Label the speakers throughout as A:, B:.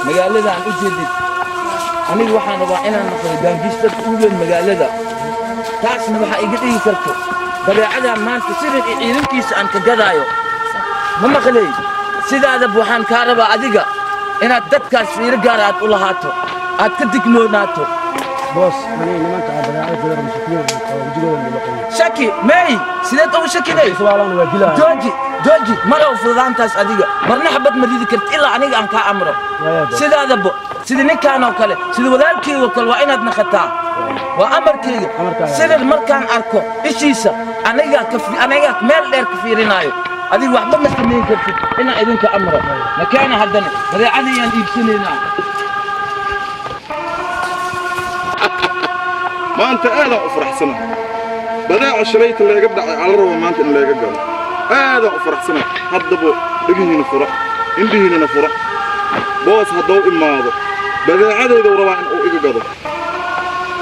A: magaalada aan u jeedid aniga waxaan rabaa inaan noqdo gaangista ugu weyn magaalada taasna waxa iga dhigi karto badeecadan maanta sirin ciidankiisa aan ka gadaayo ma maqlay sidaada waxaan kaa rabaa adiga inaad dadkaas fiiro gaar aad u lahaato aad ka dignoonaato
B: boos anay nimanka badeecada kale mashkiil oo wajigooda la qoyo
A: shaki may sideed ugu shakinay
B: su'aalan waa dilaa
A: jooji mara fudaantaas adiga marna xabad ma ridi kartid ilaa aniga aan ka amro sidaadaba sida ninkaan oo kale sida walaalkeyga oo kale waa inaad naqataa waa amarkeyga sirir markaan arko ishiisa aniga meel dheer ka fiirinaayo adiga waxba ma samayn kartid inaan idinka amro makeena haddana badeecadayaan iibsanaynaa
C: maanta aadaan u faraxsanahay badeeca shalayta leega dhacay ala rabo maanta in leega galo aadaan u faraxsanahay haddaba dhegihiina fura indhihiinana fura boos hadduu imaado badeecadayda rabaa in uu iga gado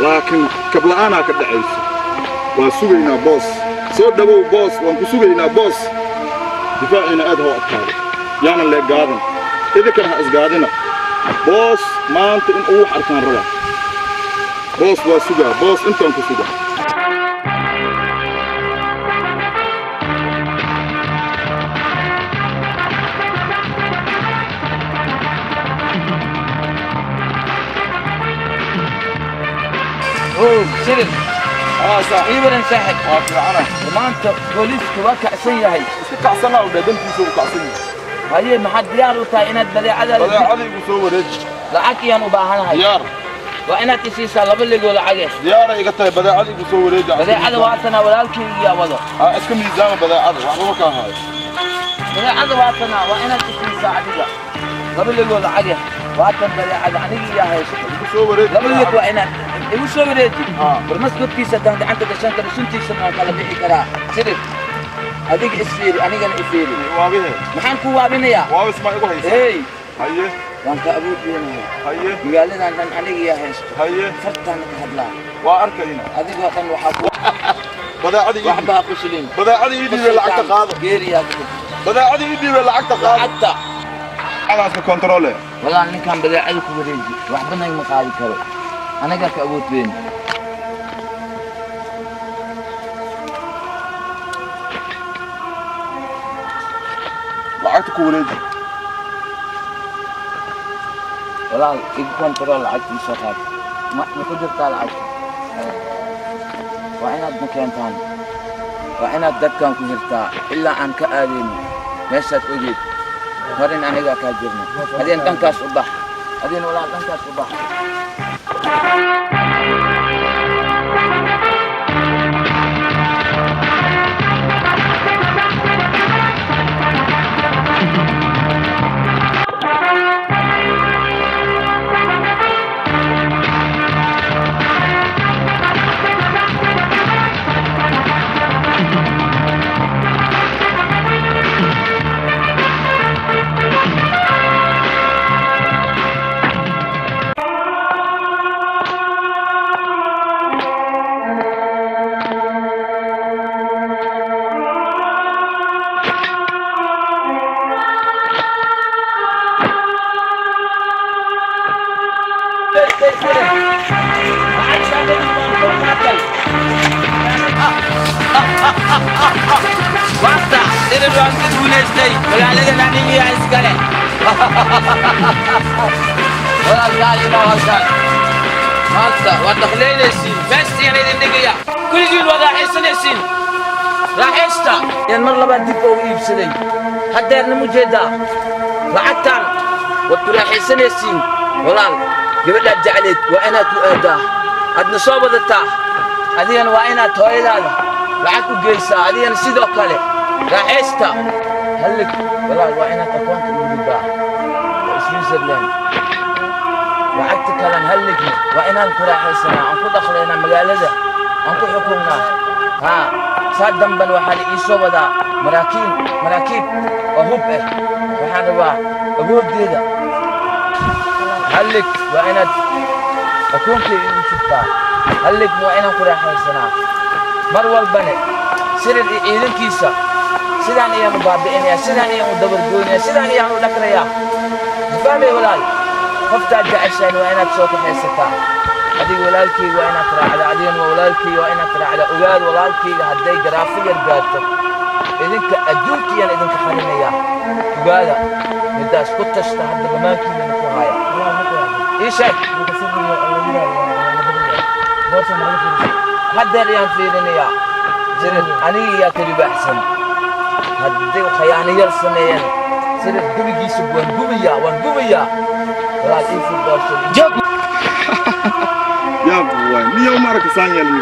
C: laakiin kabla'aanaa ka dhacayso waa sugaynaa boos soo dhawow boos waan ku sugaynaa boos difaaciina aad hoo adkaado yaanan leegaadan idinkana ha isgaadina boos maanta in uu wax arkaan rabaa boos waa sugaa boos intaan ku sugaa
A: سرد صاحبنا ساحب ومانت بوليس كواكع سيهي
C: iska kacsana oo dhadhantiisa u kacsan
A: هاي ما حد ديار وتاينات بديعة
C: badeecadaygu soo wareeji
A: لعكي أنا بأهنا هاي
C: diyaar
A: وأنا تسيسا لبلغ ولا عجيش
C: diyaaray iga tahay badeecadaygu soo wareeji
A: بديعة واتنا ولا الكي يا وضع
C: iska miisaama badeecada waxba ma kaa haayo
A: بديعة واتنا وأنا تسيسا عجيزة لبلغ ولا عجيش واتنا بديعة عنيجي يا هاي
C: igu soo wareeji
A: لبلغ وأنا إيش سوي ريتي برمسكت كيسة ده عندك عشان كده سنتي سنة كلا بيحكي كلا سرد هذيك إسفيري أنا جن إسفيري
C: waabihe
A: محن كوا بينيا
C: waa isma igu haysa
A: إيه
C: haye
A: وأنت أبوك بينيا
C: haye
A: magaalada aan aniga yahay
C: haye
A: fartaan ka hadlaa
C: waa arkayna
A: adiga tan waxa ku
C: badeecadii
A: waxba quslin
C: badeecadii ii dhiibay lacagta qaado
A: geeriya
C: badeecadii ii dhiibay lacagta qaado
A: hatta
C: adaaska kontrole
A: walaa ninkan badeecada ku wareeji waxba ma qaadi karo anaga ka awood weyn
C: lacagta ku wareeji
A: walaa igu kontrol lacagtii soo qaad ma ku jirtaa lacag waa inaad makentaan waa inaad dadkan ku hirtaa ilaa aan ka aadayno meeshaad ogeed horin aniga kaa jirno hadeen dhankaas u bax hadeen walaa dhankaas u bax Basta, ini doang kedulis deh. Kalau ada nanti ya sekali. Orang kali mau hasan. Basta, wadah lelesin. Best yang ini dia. Kuliah wadah esnesin. Rahesta. Yang merlaban di bawah ibseni. Hadir nemu jeda. Lacagtan. Waktu rahesnesin. Walang. Gimana jalit? Wa ana tuada. Adna sobadata. Adian wa ana toilada. lacag u geysaa adigana sidoo kale raaxaysta hallig walaal waa inaad akoonta ugu dhibaa Switzerland lacagta kalan halligna waa inaan ku raaxaysanaa aan ku dhaqlaynaa magaalada aan ku xukunnaa haa saa damban waxaa la ii soo wadaa maraakiib oo hub ah waxaan rabaa awooddeeda hallig waa inaad akoonkeyga igu shubtaa halligna waa inaan ku raaxaysanaa mar walbane sirid ciidankiisa sidaan ayaan u baabi'inayaa sidaan ayaan u dabargoynayaa sidaan ayaan u dhakrayaa fahmay walaal qoftaa jeceshayn waa inaad soo kaxaysataa adiga walaalkayga waa inaad raacda adigana walaalkayga waa inaad raacda ogaad walaalkayga hadday garaafi yar gaarto idinka adduunkiyaan idinka xarinaya ogaada midaas ku tashta hadda banaankiina ku haya ii sheeg haddeer ayaan fiirinayaa sirid aniga iyaa ka libaaxsan hadday khayaano yar sameeyeen sirid gubigiisa waan gubayaa walaal ii furbaashay joog
C: yaa buwaay niyow marka saan yeelni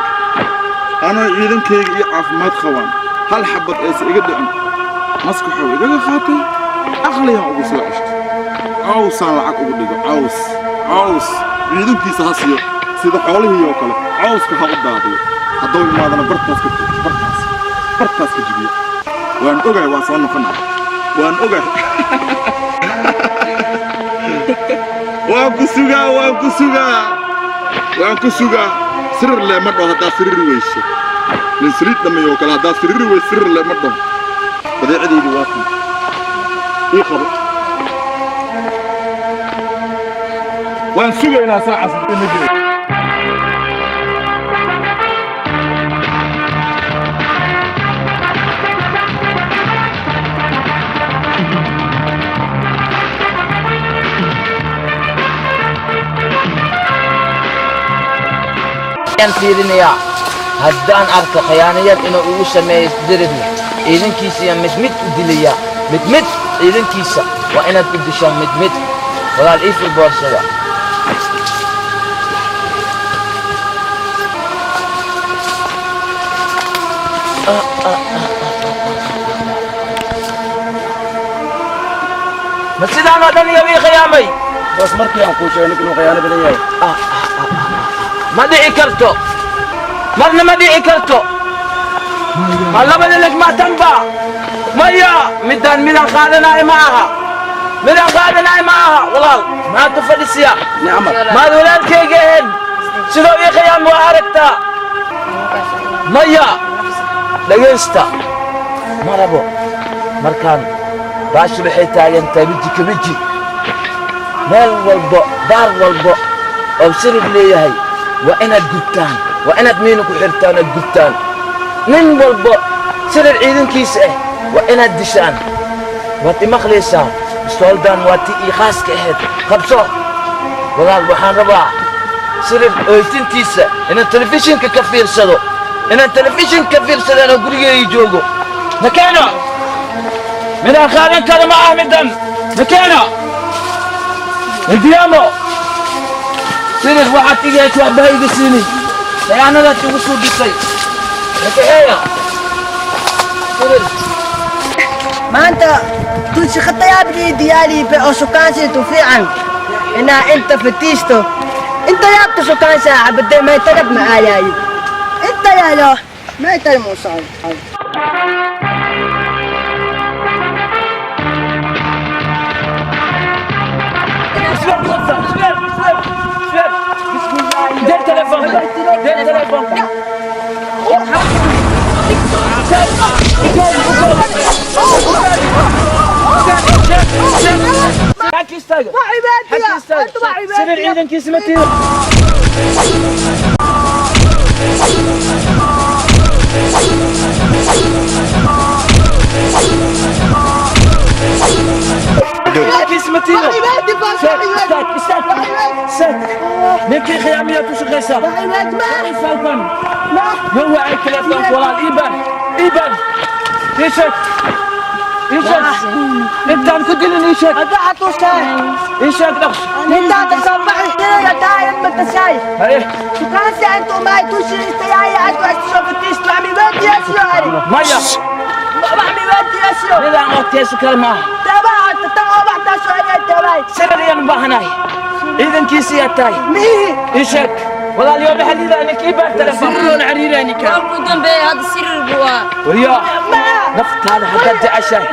C: anoo ciidankayga iyo caafimaad qabaan hal xabad aysa iga dhicin maskaxow igaga qaatay aqliyaan ugu soo ceshtay cawsaan lacag ugu dhigo caws ciidankiisa ha siiyo sida xoolihii oo kale cawska ha u daadiyo hadduu imaadana bartaas ka jibiyo waan ogahay waan soo noqonaa waan ogahay waan ku sugaa sirir lee ma dhaho haddaad siriri weyso nin siriid dhammeeyo oo kale haddaad siriri weyso sirir lee ma dhaho badeecadaydu waa kan ii qabo waan sugaynaa saacaas ina jiro
A: fiirinayaa haddaan arko khiyaanayad inuu ugu sameeyo diridna ciidankiisa mid u dilayaa mid ciidankiisa waa inaad u dishaan mid walaal ii fur boorsada ma sidaan oo dhan iyo ii khiyaamay
B: بس مركي أنكو شيء نكون خيانة بدنيا
A: ما دعي كرتو مرنا ما دعي كرتو الله بدلك ما تنبع ميا مدان خالنا معها والله ما تفلسيا
B: نعم
A: ما دولان كيجين شنو يا خيام وعركتا ميا لقيستا مربو مركان باش بحيتاي انت بيجي مال والبو دار والبو او سرد ليهي وانا قدتان وانا مينك وحرتان القدتان من والبو سرد عيدن كيس وانا الدشان واتي مخليسا سولدان واتي ايخاس كهد خبصو والله البحان ربا سرد اويتين كيسا انا التلفزيون كفير صدو انا التلفزيون كفير صدو انا قرية يجوغو مكانو من اخارين كانوا معاه من دم مكانو الديامو سيرك واحد تيجي يتوبه يقسيني يعني لا تقصوا بيسي لك ايه سيرك
D: ما انت تنسي خطياب لي ديالي بأسوكانسي توفيعا انا انت فتيشتو انت يابت سوكانسي عبدي ما يترب معايا انت يا له ما يترب مصاب
A: دير تليفون حكي استاجر سير عيدن كيس متي كيس متي استاك نكي خياميات وش غيسا سالفن هو على التليفون والله ايبان ايشك انت عم تقول ايشك
D: اضعت وشاي
A: ايشك نقص
D: انت تصبح يا دايم ما انت شايف سوكانسي انتو ما توشي استياي انتو اشوف تسمع مي بدي اسيو
A: مايا
D: بعمي بدي اسيو
A: لا اوكي سكرما
D: تبعت تبع تسوي تبعي
A: سريان بهناي اذا كيسي اتاي
D: مي
A: ايشك والله اليوم حديث انك ايبان تليفون عريراني كان
E: قدام بي هذا السر البوا
A: وريا نفط هذا حدد عشاي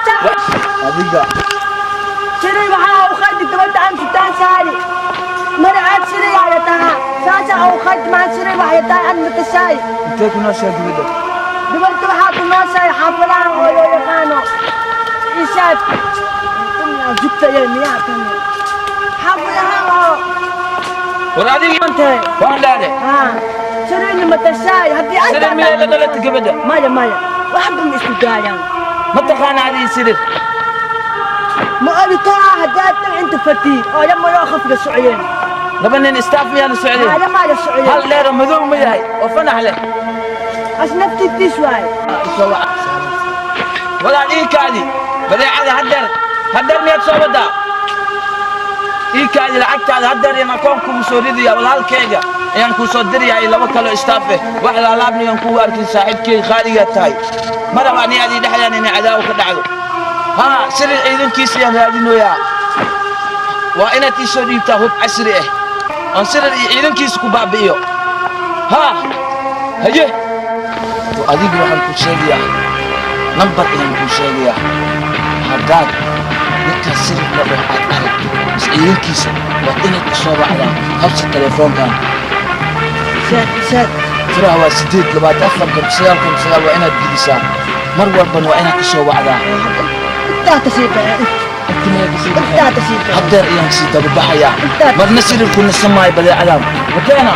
A: هذيك
D: شري وحا وخد تبدا عن ستان ساري مرعات شري على تها ساسا او خد ما شري وحا تاع عن متشاي
A: انت كنا شاهد بدك
D: دبلت وحا كنا شاي حفلان ولو يقانو ايشات جبت يا مياه حبلها
A: ورادي
D: انت
A: وين لا
D: ها سرني متشاي هدي
A: سرر مية لا دلت قبدا
D: مايا واحد من استدايا
A: ما تخان هذه سرر
D: ما أبي طاعة هدات أنت فتي أو لما يأخذ السعيين
A: نبني نستعفي أنا السعودية
D: هذا ما له السعيين
A: هل ليرة مذوب مياي وفنح له
D: أصنفتي تسوي
A: ولا إيك هذه بدي على هدر 100 صوبة إيك هذه العكت على هدر ينكونكم سوريديا ولا الكيجا ينكو صدري هاي لو كانوا استافه واحد لابني ينكو أركن صاحبك خارجة تاي مرة معني هذه دحيا إني عداوة كدعو ها سر إذن كيسي هذه نويا وأنا تيسوري تهوب عسره أن سر إذن كيس كبابيو ها هجي وأديك روح الكوشيليا نمبر إن الكوشيليا هداد نكسر له عاد بس إذن كيس وأنا تصور على خمسة تليفون كان
D: سات
A: ترى هو سديد لما تأخر سياركم سيار وأنا بجلسة مرة بن وأنا تصور على
D: أنت تسيبها أنت تسيبها
A: هدر إيان سيتا بالبحية مر نسير كل السماء بلا علام مكانا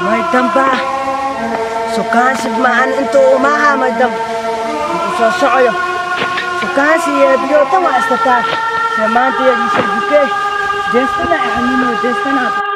D: ما يدنبا سكان سبمان انتو معها ما يدنب سعيو سكان سيبيو توا استطاع سمان تيجي سبكي جستنا احمينو جستنا